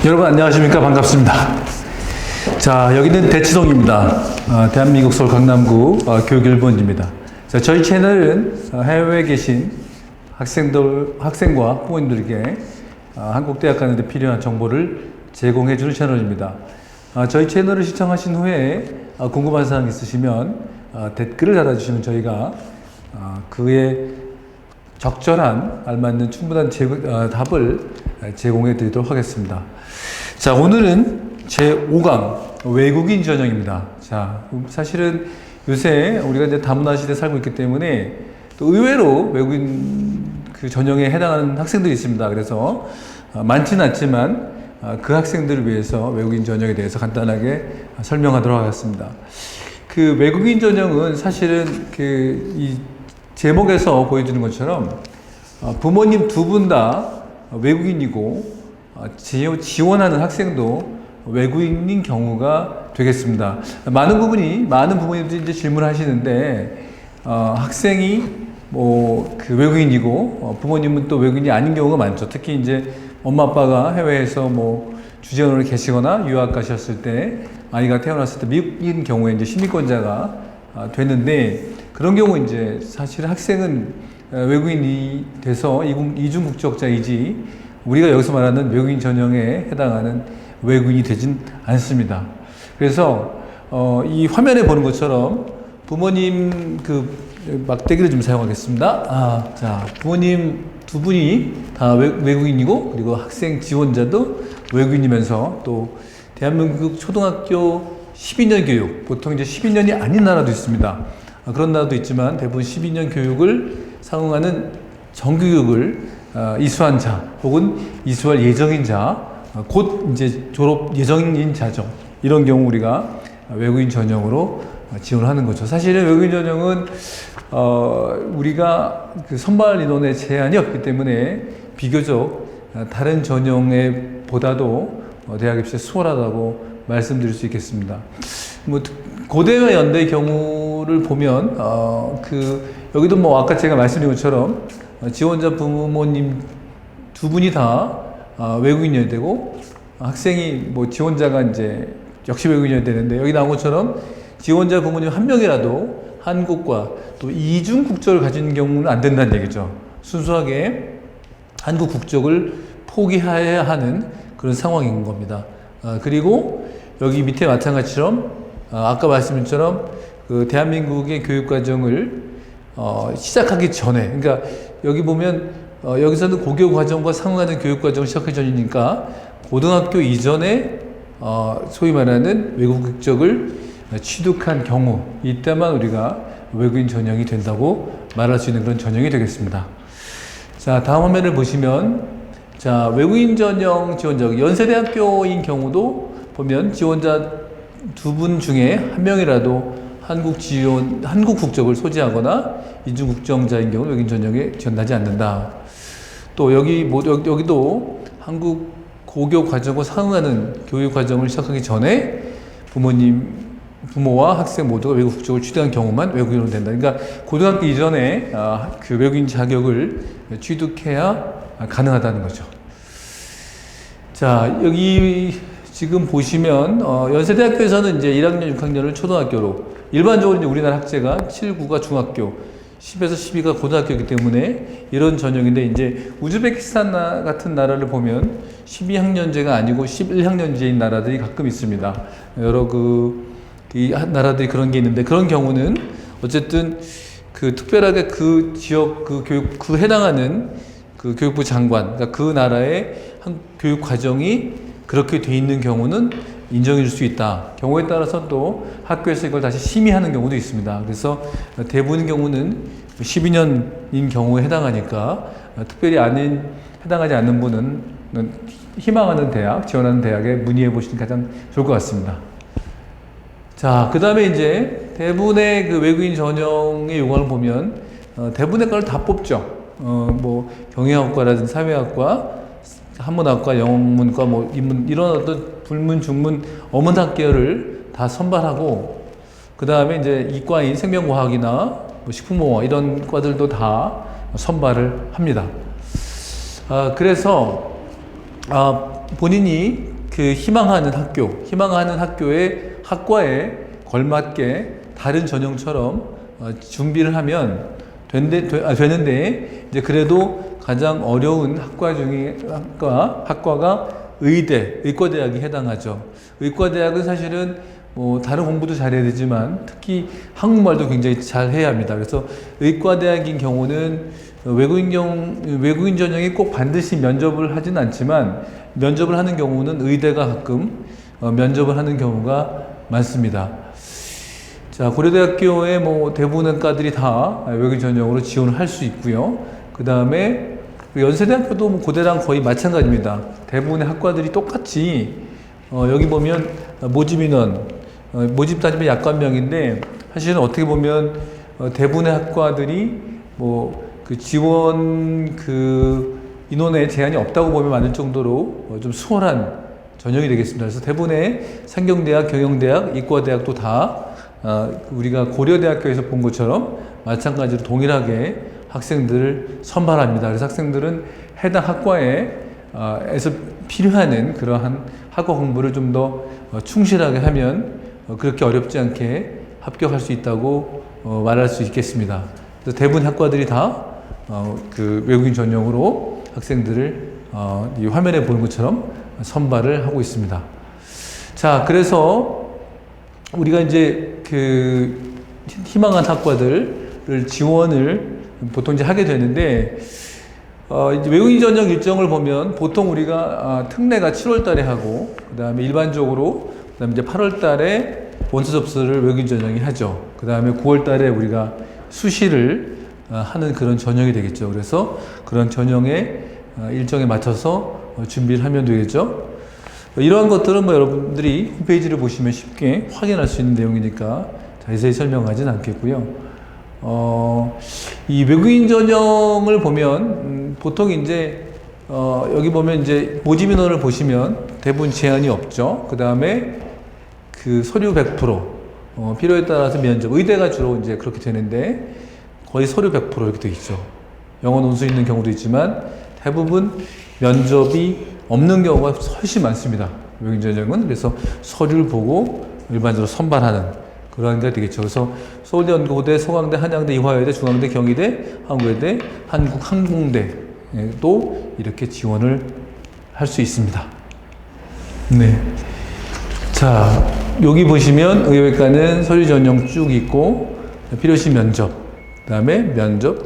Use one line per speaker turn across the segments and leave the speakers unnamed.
여러분 안녕하십니까? 반갑습니다. 자, 여기는 대치동입니다. 대한민국 서울 강남구 교육일본입니다. 자, 저희 채널은 해외에 계신 학생과 부모님들에게 한국 대학 가는 데 필요한 정보를 제공해 주는 채널입니다. 저희 채널을 시청하신 후에 궁금한 사항 있으시면 댓글을 달아주시면 저희가 그에 적절한 알맞는 충분한 답을 제공해 드리도록 하겠습니다. 자, 오늘은 제5강 외국인 전형입니다. 자, 사실은 요새 우리가 이제 다문화 시대에 살고 있기 때문에 또 의외로 외국인 그 전형에 해당하는 학생들이 있습니다. 그래서 많지는 않지만 그 학생들을 위해서 외국인 전형에 대해서 간단하게 설명하도록 하겠습니다. 그 외국인 전형은 사실은 이 제목에서 보여주는 것처럼 부모님 두 분 다 외국인이고 지원하는 학생도 외국인인 경우가 되겠습니다. 많은 부모님들이 이제 질문하시는데 학생이 그 외국인이고 부모님은 또 외국인이 아닌 경우가 많죠. 특히 이제 엄마 아빠가 해외에서 주재원으로 계시거나 유학 가셨을 때 아이가 태어났을 때 미국인 경우에 이제 시민권자가 되는데, 그런 경우 이제 사실 학생은 외국인이 돼서 이중 국적자이지 우리가 여기서 말하는 외국인 전형에 해당하는 외국인이 되진 않습니다. 그래서 이 화면에 보는 것처럼 부모님 막대기를 좀 사용하겠습니다. 자, 부모님 두 분이 다 외국인이고, 그리고 학생 지원자도 외국인이면서 또 대한민국 초등학교 12년 교육, 보통 이제 12년이 아닌 나라도 있습니다. 그런 나라도 있지만 대부분 12년 교육을 상응하는 정규교육을 이수한 자, 혹은 이수할 예정인 자, 곧 이제 졸업 예정인 자죠. 이런 경우 우리가 외국인 전형으로 지원을 하는 거죠. 사실은 외국인 전형은 우리가 그 선발 인원에 제한이 없기 때문에 비교적 다른 전형에 보다도 대학 입시에 수월하다고 말씀드릴 수 있겠습니다. 고대와 연대의 경우를 보면 여기도 아까 제가 말씀드린 것처럼 지원자 부모님 두 분이 다 외국인이어야 되고, 학생이 지원자가 이제 역시 외국인이어야 되는데, 여기 나온 것처럼 지원자 부모님 한 명이라도 한국과 또 이중 국적을 가진 경우는 안 된다는 얘기죠. 순수하게 한국 국적을 포기해야 하는 그런 상황인 겁니다. 그리고 여기 밑에 마찬가지처럼 아까 말씀드린 것처럼 그 대한민국의 교육과정을 시작하기 전에, 그러니까 여기 보면 여기서는 고교 과정과 상응하는 교육과정을 시작하기 전이니까 고등학교 이전에 소위 말하는 외국 국적을 취득한 경우, 이때만 우리가 외국인 전형이 된다고 말할 수 있는 그런 전형이 되겠습니다. 자, 다음 화면을 보시면, 자, 외국인 전형 지원자, 연세대학교인 경우도 보면 지원자 두 분 중에 한 명이라도 한국 국적을 소지하거나 이중 국적자인 경우 외국인 전형에 지원하지 않는다. 또 여기도 한국 고교 과정과 상응하는 교육 과정을 시작하기 전에 부모와 학생 모두가 외국 국적을 취득한 경우만 외국인으로 된다. 그러니까 고등학교 이전에 그 외국인 자격을 취득해야 가능하다는 거죠. 자, 여기 지금 보시면 연세대학교에서는 이제 1학년, 6학년을 초등학교로, 일반적으로 이제 우리나라 학제가 7, 9가 중학교, 10에서 12가 고등학교이기 때문에 이런 전형인데, 이제 우즈베키스탄 같은 나라를 보면 12학년제가 아니고 11학년제인 나라들이 가끔 있습니다. 여러 이 나라들이 그런 게 있는데, 그런 경우는 어쨌든 특별하게 그 지역 해당하는 교육부 장관, 그러니까 그 나라의 교육 과정이 그렇게 돼 있는 경우는 인정해 줄 수 있다. 경우에 따라서 또 학교에서 이걸 다시 심의하는 경우도 있습니다. 그래서 대부분의 경우는 12년인 경우에 해당하니까 특별히 해당하지 않는 분은 희망하는 대학, 지원하는 대학에 문의해 보시는 게 가장 좋을 것 같습니다. 자, 그 다음에 이제 대부분의 외국인 전형의 요강을 보면 대부분의 과를 다 뽑죠. 경영학과라든지 사회학과, 한문학과, 영문과, 인문, 이런 어떤 불문, 중문, 어문학계열을 다 선발하고, 그 다음에 이제 이과인 생명과학이나 식품공학 이런 과들도 다 선발을 합니다. 그래서 본인이 그 희망하는 학교의 학과에 걸맞게 다른 전형처럼 준비를 하면 되는데, 이제 그래도 가장 어려운 학과가 의과대학이 해당하죠. 의과대학은 사실은 뭐 다른 공부도 잘해야 되지만 특히 한국말도 굉장히 잘 해야 합니다. 그래서 의과대학인 경우는 외국인 전형이 꼭 반드시 면접을 하진 않지만 면접을 하는 경우는 의대가 가끔 면접을 하는 경우가 많습니다. 자, 고려대학교의 뭐 대부분의 과들이 다 외국인 전형으로 지원을 할 수 있고요. 그 다음에 연세대학교도 뭐 고대랑 거의 마찬가지입니다. 대부분의 학과들이 똑같이 여기 보면 모집 인원, 모집 따지면 약 관 명인데 사실은 어떻게 보면 대부분의 학과들이 뭐 그 지원 그 인원에 제한이 없다고 보면 맞을 정도로 좀 수월한 전형이 되겠습니다. 그래서 대부분의 상경대학, 경영대학, 이과대학도 다 우리가 고려대학교에서 본 것처럼 마찬가지로 동일하게 학생들을 선발합니다. 그래서 학생들은 해당 학과에서 필요한 그러한 학과 공부를 좀 더 충실하게 하면 그렇게 어렵지 않게 합격할 수 있다고 말할 수 있겠습니다. 그래서 대부분 학과들이 다 그 외국인 전형으로 학생들을 이 화면에 보는 것처럼 선발을 하고 있습니다. 자, 그래서 우리가 이제 그 희망한 학과들을 지원을 보통 이제 하게 되는데, 이제 외국인 전형 일정을 보면 보통 우리가 특례가 7월 달에 하고, 그 다음에 일반적으로, 그 다음에 이제 8월 달에 원서 접수를 외국인 전형이 하죠. 그 다음에 9월 달에 우리가 수시를 하는 그런 전형이 되겠죠. 그래서 그런 전형의 일정에 맞춰서 준비를 하면 되겠죠. 이러한 것들은 뭐 여러분들이 홈페이지를 보시면 쉽게 확인할 수 있는 내용이니까 자세히 설명하진 않겠고요. 이 외국인 전형을 보면 보통 이제 여기 보면 이제 모집 인원을 보시면 대부분 제한이 없죠. 그 다음에 그 서류 100%, 필요에 따라서 면접, 의대가 주로 이제 그렇게 되는데 거의 서류 100% 이렇게 되어 있죠. 영어 논술 있는 경우도 있지만 대부분 면접이 없는 경우가 훨씬 많습니다. 외국인 전형은. 그래서 서류를 보고 일반적으로 선발하는 그런 게 되겠죠. 그래서 서울연고대, 서강대, 한양대, 이화여대, 중앙대, 경희대, 한국외대, 한국항공대도 이렇게 지원을 할 수 있습니다. 네. 자, 여기 보시면 의외과는 서류 전형 쭉 있고 필요시 면접, 그 다음에 면접.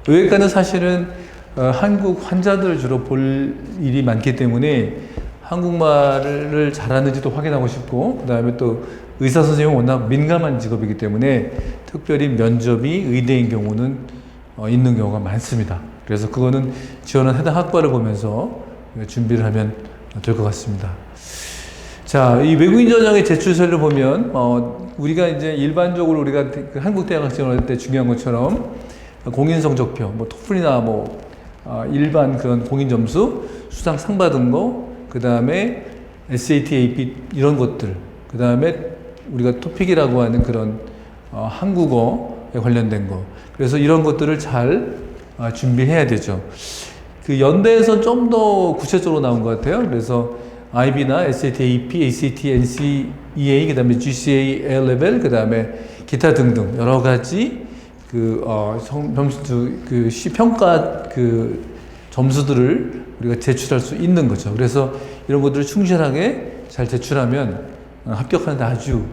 의외과는 사실은 한국 환자들 주로 볼 일이 많기 때문에 한국말을 잘하는지도 확인하고 싶고, 그 다음에 또 의사 선생님은 워낙 민감한 직업이기 때문에 특별히 면접이 의대인 경우는 있는 경우가 많습니다. 그래서 그거는 지원한 해당 학과를 보면서 준비를 하면 될 것 같습니다. 자, 이 외국인 전형의 제출 서류를 보면 우리가 이제 일반적으로 우리가 그 한국 대학 지원할 때 중요한 것처럼 공인 성적표, 뭐 토플이나 뭐 일반 그런 공인 점수, 수상 상 받은 거, 그 다음에 SAT, AP 이런 것들, 그 다음에 우리가 토픽이라고 하는 그런 한국어에 관련된 거. 그래서 이런 것들을 잘 준비해야 되죠. 그 연대에서 좀 더 구체적으로 나온 것 같아요. 그래서 IB나 SAT, AP, ACT, NCEA, 그 다음에 GCA, A-level, 그 다음에 기타 등등 여러 가지 평가 점수들을 우리가 제출할 수 있는 거죠. 그래서 이런 것들을 충실하게 잘 제출하면 합격하는 데 아주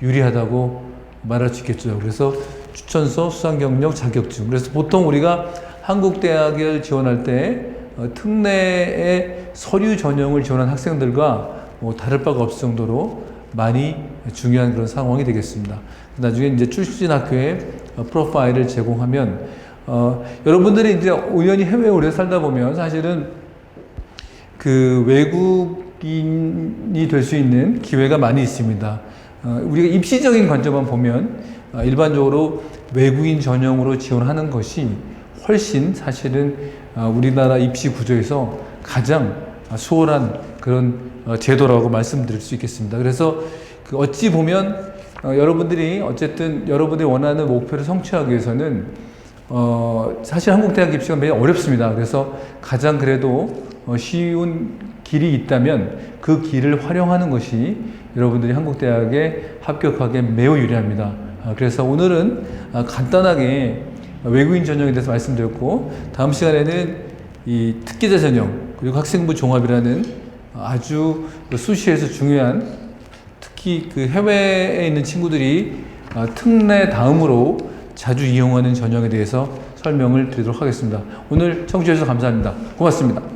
유리하다고 말할 수 있겠죠. 그래서 추천서, 수상 경력, 자격증. 그래서 보통 우리가 한국 대학을 지원할 때 특례의 서류 전형을 지원한 학생들과 뭐 다를 바가 없을 정도로 많이 중요한 그런 상황이 되겠습니다. 나중에 이제 출신 학교에 프로파일을 제공하면 여러분들이 이제 우연히 해외에 오래 살다 보면 사실은 그 외국인이 될 수 있는 기회가 많이 있습니다. 우리가 입시적인 관점만 보면 일반적으로 외국인 전형으로 지원하는 것이 훨씬 사실은 우리나라 입시 구조에서 가장 수월한 그런 제도라고 말씀드릴 수 있겠습니다. 그래서 어찌 보면 여러분들이 어쨌든 여러분들이 원하는 목표를 성취하기 위해서는 사실 한국 대학 입시가 매우 어렵습니다. 그래서 가장 그래도 쉬운 길이 있다면 그 길을 활용하는 것이 여러분들이 한국대학에 합격하기에 매우 유리합니다. 그래서 오늘은 간단하게 외국인 전형에 대해서 말씀드렸고, 다음 시간에는 이 특기자 전형 그리고 학생부 종합이라는 아주 수시에서 중요한, 특히 그 해외에 있는 친구들이 특례 다음으로 자주 이용하는 전형에 대해서 설명을 드리도록 하겠습니다. 오늘 청취해 주셔서 감사합니다. 고맙습니다.